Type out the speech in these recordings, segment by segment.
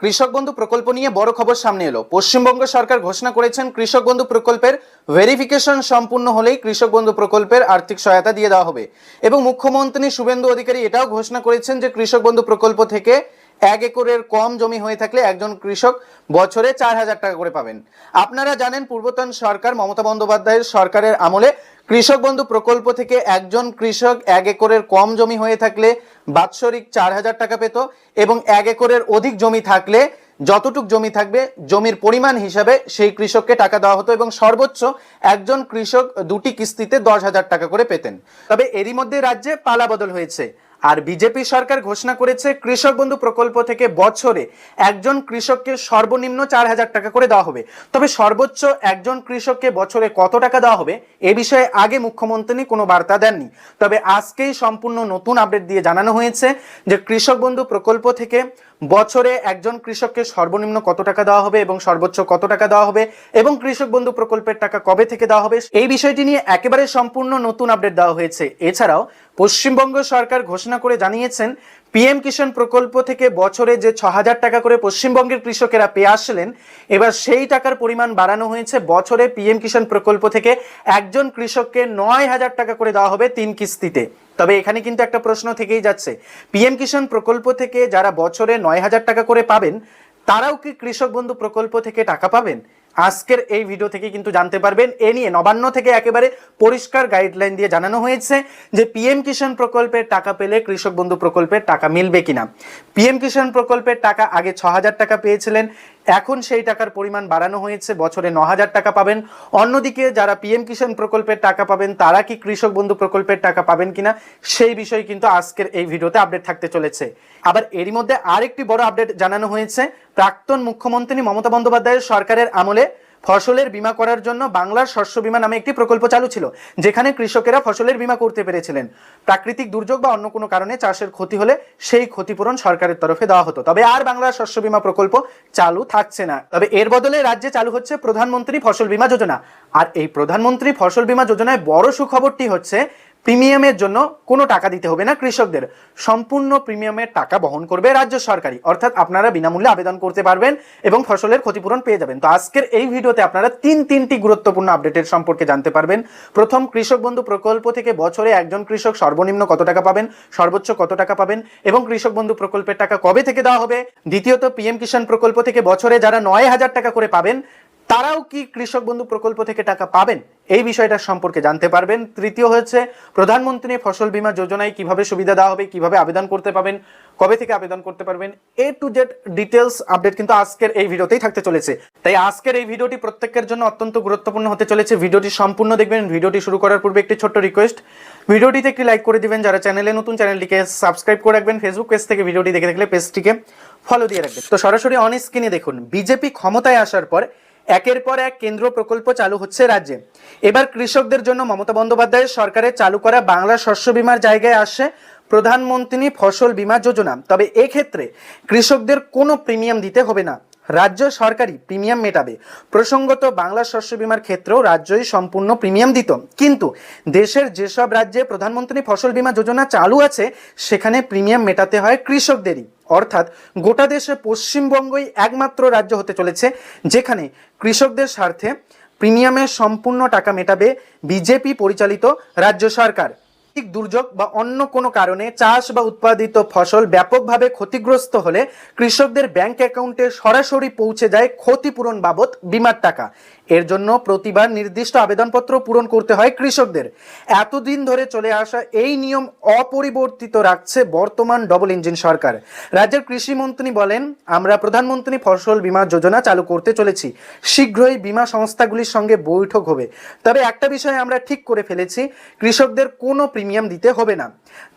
কৃষক বন্ধু প্রকল্প নিয়ে বড় খবর সামনে এলো। পশ্চিমবঙ্গ সরকার ঘোষণা করেছেন কৃষক বন্ধু প্রকল্পের ভেরিফিকেশন সম্পূর্ণ হলেই কৃষক বন্ধু প্রকল্পের আর্থিক সহায়তা দিয়ে দেওয়া হবে। এবং মুখ্যমন্ত্রী শুভেন্দু অধিকারী এটাও ঘোষণা করেছেন যে কৃষক বন্ধু প্রকল্প থেকে 1 একরের কম জমি হয়ে থাকলে একজন কৃষক বছরে 4,000 টাকা করে পাবেন। আপনারা জানেন পূর্বতন সরকার মমতা বন্দ্যোপাধ্যায়ের সরকারের আমলে কৃষক বন্ধু প্রকল্প থেকে একজন কৃষক 1 একরের কম জমি হয়ে থাকলে বাৎসরিক 4,000 টাকা পেত এবং 1 একরের অধিক জমি থাকলে যতটুক জমি থাকবে জমির পরিমাণ হিসাবে সেই কৃষককে টাকা দেওয়া হতো এবং সর্বোচ্চ একজন কৃষক 2টি কিস্তিতে 10,000 টাকা করে পেতেন। তবে এরই মধ্যে রাজ্যে পালাবদল হয়েছে আর বিজেপি সরকার ঘোষণা করেছে কৃষক বন্ধু প্রকল্প থেকে বছরে একজন কৃষককে সর্বনিম্ন 4,000 টাকা করে দেওয়া হবে। তবে সর্বোচ্চ একজন কৃষককে বছরে কত টাকা দেওয়া হবে এ বিষয়ে আগে মুখ্যমন্ত্রী কোনো বার্তা দেননি। তবে আজকেই সম্পূর্ণ নতুন আপডেট দিয়ে জানানো হয়েছে যে কৃষক বন্ধু প্রকল্প থেকে বছরে একজন কৃষককে সর্বনিম্ন কত টাকা দেওয়া হবে এবং সর্বোচ্চ কত টাকা দেওয়া হবে এবং কৃষক বন্ধু প্রকল্পের টাকা কবে থেকে দেওয়া হবে এই বিষয়টি নিয়ে একেবারে সম্পূর্ণ নতুন আপডেট দেওয়া হয়েছে। এছাড়াও পশ্চিমবঙ্গ সরকার ঘোষণা করে জানিয়েছেন পিএম কিষাণ প্রকল্প থেকে বছরে যে 6,000 টাকা করে পশ্চিমবঙ্গের কৃষকেরা পেয়ে আসছিলেন এবার সেই টাকার পরিমাণ বাড়ানো হয়েছে। বছরে পিএম কিষাণ প্রকল্প থেকে একজন কৃষককে 9,000 টাকা করে দেওয়া হবে 3 কিস্তিতে। তবে এখানে কিন্তু একটা প্রশ্ন থেকেই যাচ্ছে, পিএম কিষাণ প্রকল্প থেকে যারা বছরে 9,000 টাকা করে পাবেন তারাও কি কৃষক বন্ধু প্রকল্প থেকে টাকা পাবেন? আজকের এই ভিডিও থেকে কিন্তু জানতে পারবেন। এ নিয়ে নবান্ন থেকে একেবারে পরিষ্কার গাইডলাইন দিয়ে জানানো হয়েছে যে পিএম কিষাণ প্রকল্পের টাকা পেলে কৃষক বন্ধু প্রকল্পের টাকা মিলবে কিনা। পিএম কিষাণ প্রকল্পের টাকা আগে 6,000 টাকা পেয়েছিলেন, এখন সেই টাকার পরিমাণ বাড়ানো হয়েছে, বছরে 9,000 টাকা পাবেন। অন্যদিকে যারা পিএম কিষাণ প্রকল্পের টাকা পাবেন তারা কি কৃষক বন্ধু প্রকল্পের টাকা পাবেন কিনা সেই বিষয়ে কিন্তু আজকের এই ভিডিওতে আপডেট থাকতে চলেছে। আবার এরই মধ্যে আরেকটি বড় আপডেট জানানো হয়েছে, প্রাক্তন মুখ্যমন্ত্রী মমতা বন্দ্যোপাধ্যায়ের সরকারের আমলে ফসলের বীমা করার জন্য বাংলার শস্য বীমা নামে একটি প্রকল্প চালু ছিল, যেখানে কৃষকেরা ফসলের বীমা করতে পেরেছিলেন। প্রাকৃতিক দুর্যোগ বা অন্য কোনো কারণে চাষের ক্ষতি হলে সেই ক্ষতিপূরণ সরকারের তরফে দেওয়া হতো। তবে আর বাংলার শস্য বীমা প্রকল্প চালু থাকছে না। তবে এর বদলে রাজ্যে চালু হচ্ছে প্রধানমন্ত্রী ফসল বীমা যোজনা। আর এই প্রধানমন্ত্রী ফসল বীমা যোজনায় বড় সুখবরটি হচ্ছে প্রিমিয়ামের জন্য কোনো টাকা দিতে হবে না কৃষকদের, সম্পূর্ণ প্রিমিয়ামের টাকা বহন করবে রাজ্য সরকারই, অর্থাৎ আপনারা বিনামূল্যে আবেদন করতে পারবেন এবং ফসলের ক্ষতিপূরণ পেয়ে যাবেন। তো আজকের এই ভিডিওতে আপনারা তিনটি গুরুত্বপূর্ণ আপডেটের সম্পর্কে জানতে পারবেন। প্রথম, কৃষক বন্ধু প্রকল্প থেকে বছরে একজন কৃষক সর্বনিম্ন কত টাকা পাবেন, সর্বোচ্চ কত টাকা পাবেন এবং কৃষক বন্ধু প্রকল্পের টাকা কবে থেকে দেওয়া হবে। দ্বিতীয়ত, পিএম কিষাণ প্রকল্প থেকে বছরে যারা 9,000 টাকা করে পাবেন তারাও কি কৃষক বন্ধু প্রকল্প থেকে টাকা পাবেন এই বিষয়টা সম্পর্কে জানতে পারবেন। তৃতীয় হচ্ছে প্রধানমন্ত্রী ফসল বীমা যোজনায় কিভাবে সুবিধা দেওয়া হবে, কিভাবে আবেদন করতে পারবেন, কবে থেকে আবেদন করতে পারবেন, A to Z details update কিন্তু আজকের এই ভিডিওতেই থাকতে চলেছে। তাই আজকের এই ভিডিওটি প্রত্যেকের জন্য অত্যন্ত গুরুত্বপূর্ণ হতে চলেছে। ভিডিওটি সম্পূর্ণ দেখবেন। ভিডিওটি শুরু করার পূর্বে একটি ছোট্ট রিকোয়েস্ট, ভিডিওটিতে একটি লাইক করে দিবেন। যারা চ্যানেলে নতুন, চ্যানেলটিকে সাবস্ক্রাইব করে রাখবেন। ফেসবুক পেজ থেকে ভিডিওটি দেখে থাকলে পেজটিকে ফলো দিয়ে রাখবেন। তো সরাসরি অন স্ক্রিনে দেখুন, বিজেপি ক্ষমতায় আসার পর একের পর এক কেন্দ্র প্রকল্প চালু হচ্ছে রাজ্যে। এবার কৃষকদের জন্য মমতা বন্দ্যোপাধ্যায়ের সরকারের চালু করা বাংলা শস্য বীমার জায়গায় আসে প্রধানমন্ত্রী ফসল বীমা যোজনা। তবে এক্ষেত্রে কৃষকদের কোনো প্রিমিয়াম দিতে হবে না, রাজ্য সরকারই প্রিমিয়াম মেটাবে। প্রসঙ্গত, বাংলা শস্য বীমার ক্ষেত্রেও রাজ্যই সম্পূর্ণ প্রিমিয়াম দিত, কিন্তু দেশের যেসব রাজ্যে প্রধানমন্ত্রী ফসল বীমা যোজনা চালু আছে সেখানে প্রিমিয়াম মেটাতে হয় কৃষকদেরই। অর্থাৎ গোটা দেশে পশ্চিমবঙ্গই একমাত্র রাজ্য হতে চলেছে যেখানে কৃষকদের স্বার্থে প্রিমিয়ামের সম্পূর্ণ টাকা মেটাবে বিজেপি পরিচালিত রাজ্য সরকার। দুর্যোগ বা অন্য কোনো কারণে চাষ বা উৎপাদিত ফসল ব্যাপকভাবে ক্ষতিগ্রস্ত হলে কৃষকদের ব্যাংক অ্যাকাউন্টে সরাসরি পৌঁছে যায় ক্ষতিপূরণ বাবদ বীমার টাকা। এর জন্য প্রতিবার নির্দিষ্ট আবেদনপত্র পূরণ করতে হয় কৃষকদের। এতদিন ধরে চলে আসা এই নিয়ম অপরিবর্তিত রাখছে বর্তমান ডবল ইঞ্জিন সরকার। রাজ্যের কৃষিমন্ত্রী বলেন, আমরা প্রধানমন্ত্রী ফসল বীমা যোজনা চালু করতে চলেছি, শীঘ্রই বীমা সংস্থাগুলির সঙ্গে বৈঠক হবে। তবে একটা বিষয় আমরা ঠিক করে ফেলেছি, কৃষকদের কোনো প্রিমিয়াম দিতে হবে না।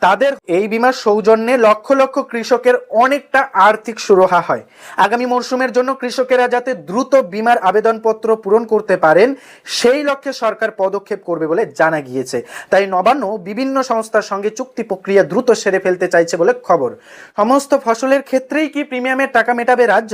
তাদের এই বীমার সৌজন্যে লক্ষ লক্ষ কৃষকের অনেকটা আর্থিক সুরাহা হয়। আগামী মরশুমের জন্য কৃষকেরা যাতে দ্রুত বীমার আবেদনপত্র পূরণ করতে পারেন সেই লক্ষ্যে সরকার পদক্ষেপ করবে বলে জানা গিয়েছে। তাই নবান্ন বিভিন্ন সংস্থার সঙ্গে চুক্তি প্রক্রিয়া দ্রুত সেরে ফেলতে চাইছে বলে খবর। সমস্ত ফসলের ক্ষেত্রেই কি প্রিমিয়ামের টাকা মেটাবে রাজ্য?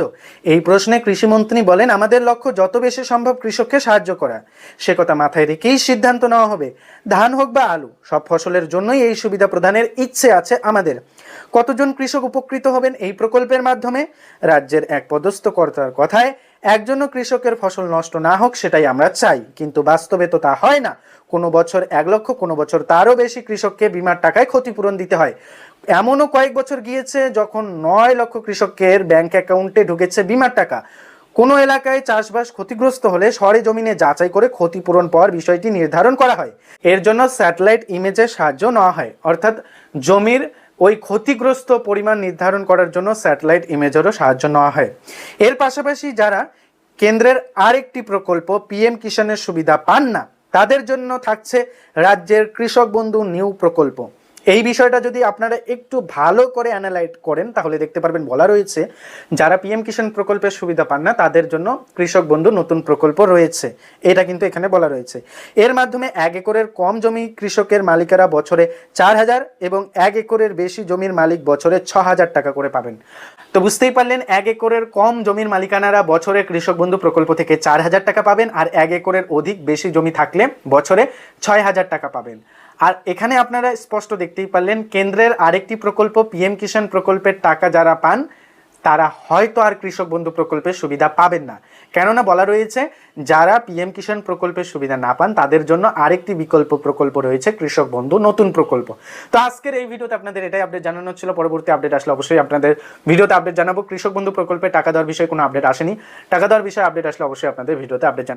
এই প্রশ্নে কৃষিমন্ত্রী বলেন, আমাদের লক্ষ্য যত বেশি সম্ভব কৃষককে সাহায্য করা। সে কথা মাথায় রেখেই সিদ্ধান্ত নেওয়া হবে। ধান হোক বা আলু, সব ফসলের জন্যই এই সুবিধা প্রদানের ইচ্ছে আছে আমাদের। কতজন কৃষক উপকৃত হবেন এই প্রকল্পের মাধ্যমে? রাজ্যের এক পদস্থ কর্তার কথায়, একজনও কৃষকের ফসল নষ্ট না হোক সেটাই আমরা চাই, কিন্তু বাস্তবে তো তা হয় না। কোনো বছর 1 লক্ষ, কোনো বছর তারও বেশি কৃষককে বিমার টাকায় ক্ষতিপূরণ দিতে হয়। এমনও কয়েক বছর গিয়েছে যখন 9 লক্ষ কৃষকের ব্যাংক অ্যাকাউন্টে ঢুকেছে বিমার টাকা। কোনো এলাকায় চাষবাস ক্ষতিগ্রস্ত হলে সরেজমিনে যাচাই করে ক্ষতিপূরণ পাওয়ার বিষয়টি নির্ধারণ করা হয়। এর জন্য স্যাটেলাইট ইমেজের সাহায্য নেওয়া হয়, অর্থাৎ জমির ওই ক্ষতিগ্রস্ত পরিমাণ নির্ধারণ করার জন্য স্যাটেলাইট ইমেজেরও সাহায্য নেওয়া হয়। এর পাশাপাশি যারা কেন্দ্রের আরেকটি প্রকল্প পিএম কিষাণের সুবিধা পান না, তাদের জন্য থাকছে রাজ্যের কৃষক বন্ধু নিউ প্রকল্প। এই বিষয়টা যদি আপনারা একটু ভালো করে অ্যানালাইজ করেন তাহলে দেখতে পারবেন বলা রয়েছে যারা পিএম কিষাণ প্রকল্পের সুবিধা পান না তাদের জন্য কৃষক বন্ধু নতুন প্রকল্প রয়েছে, এটা কিন্তু এখানে বলা রয়েছে। এর মাধ্যমে 1 একরের কম জমি কৃষকের মালিকেরা বছরে 4,000 এবং 1 একরের বেশি জমির মালিক বছরে 6,000 টাকা করে পাবেন। তো বুঝতেই পারলেন, 1 একরের কম জমির মালিকানারা বছরে কৃষক বন্ধু প্রকল্প থেকে 4,000 টাকা পাবেন, আর 1 একরের অধিক বেশি জমি থাকলে বছরে 6,000 টাকা পাবেন। আর এখানে আপনারা স্পষ্ট দেখতেই পারলেন কেন্দ্রের আরেকটি প্রকল্প পিএম কিষাণ প্রকল্পের টাকা যারা পান তারা হয়তো আর কৃষক বন্ধু প্রকল্পের সুবিধা পাবেন না, কেননা বলা রয়েছে যারা পিএম কিষাণ প্রকল্পের সুবিধা না পান তাদের জন্য আরেকটি বিকল্প প্রকল্প রয়েছে কৃষক বন্ধু নতুন প্রকল্প। তো আজকের এই ভিডিওতে আপনাদের এটাই আপডেট জানানো ছিল। পরবর্তী আপডেট আসলে অবশ্যই আপনাদের ভিডিওতে আপডেট জানাবো। কৃষক বন্ধু প্রকল্পে টাকা দেওয়ার বিষয়ে কোনো আপডেট আসেনি, টাকা দেওয়ার বিষয়ে আপডেট আসলে অবশ্যই আপনাদের ভিডিওতে আপডেট জানাবো।